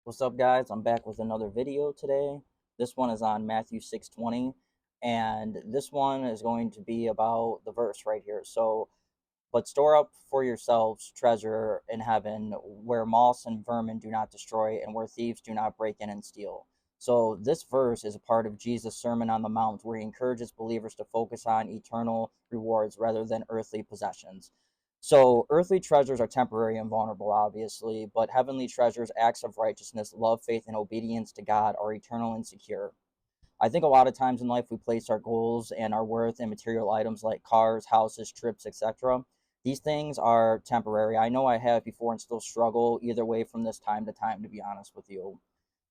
What's up, guys? I'm back with another video today. This one is on Matthew 6:20, and this one is going to be about the verse right here. But store up for yourselves treasure in heaven, where moths and vermin do not destroy, and where thieves do not break in and steal. So this verse is a part of Jesus' Sermon on the Mount, where he encourages believers to focus on eternal rewards rather than earthly possessions. So earthly treasures are temporary and vulnerable, obviously, but heavenly treasures, acts of righteousness, love, faith, and obedience to God, are eternal and secure. I think a lot of times in life we place our goals and our worth in material items like cars, houses, trips, etc. These things are temporary. I know I have before and still struggle either way from this time to time, to be honest with you.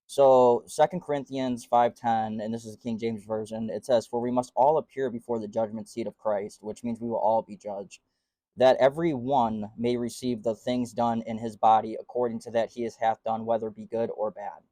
So 2 Corinthians 5:10, and this is the King James Version, it says, "For we must all appear before the judgment seat of Christ," which means we will all be judged, "that every one may receive the things done in his body according to that he hath done, whether be good or bad."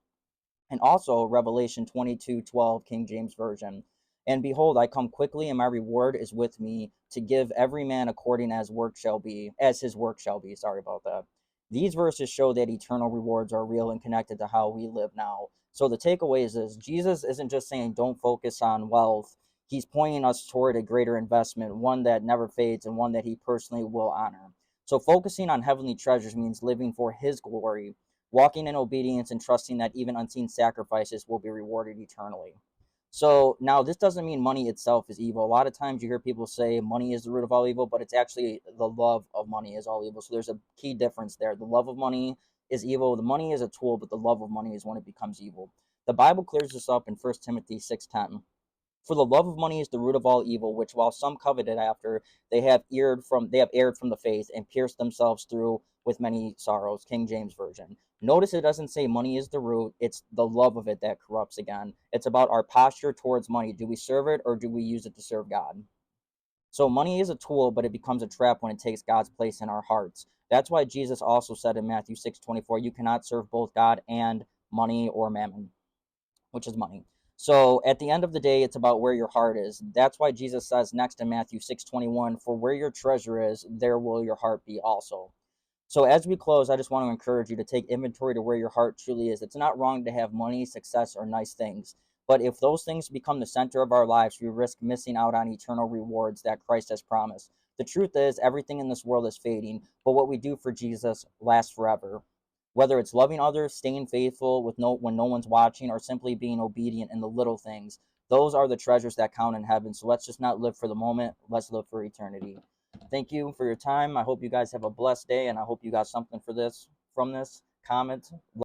And also Revelation 22:12, King James Version, "And behold, I come quickly, and my reward is with me, to give every man according as his work shall be." Sorry about that. These verses show that eternal rewards are real and connected to how we live now. So the takeaway is this: Jesus isn't just saying don't focus on wealth. He's pointing us toward a greater investment, one that never fades and one that he personally will honor. So focusing on heavenly treasures means living for his glory, walking in obedience, and trusting that even unseen sacrifices will be rewarded eternally. So now this doesn't mean money itself is evil. A lot of times you hear people say money is the root of all evil, but it's actually the love of money is all evil. So there's a key difference there. The love of money is evil. The money is a tool, but the love of money is when it becomes evil. The Bible clears this up in 1 Timothy 6:10. "For the love of money is the root of all evil, which while some coveted after, they have erred from the faith, and pierced themselves through with many sorrows." King James Version. Notice it doesn't say money is the root, it's the love of it that corrupts again. It's about our posture towards money. Do we serve it or do we use it to serve God? So money is a tool, but it becomes a trap when it takes God's place in our hearts. That's why Jesus also said in Matthew 6:24, "You cannot serve both God and money," or mammon, which is money. So at the end of the day, it's about where your heart is. That's why Jesus says next in Matthew 6:21, "For where your treasure is, there will your heart be also." So as we close, I just want to encourage you to take inventory to where your heart truly is. It's not wrong to have money, success, or nice things. But if those things become the center of our lives, we risk missing out on eternal rewards that Christ has promised. The truth is, everything in this world is fading, but what we do for Jesus lasts forever. Whether it's loving others, staying faithful when no one's watching, or simply being obedient in the little things, those are the treasures that count in heaven. So let's just not live for the moment, let's live for eternity. Thank you for your time. I hope you guys have a blessed day, and I hope you got something from this. Comment,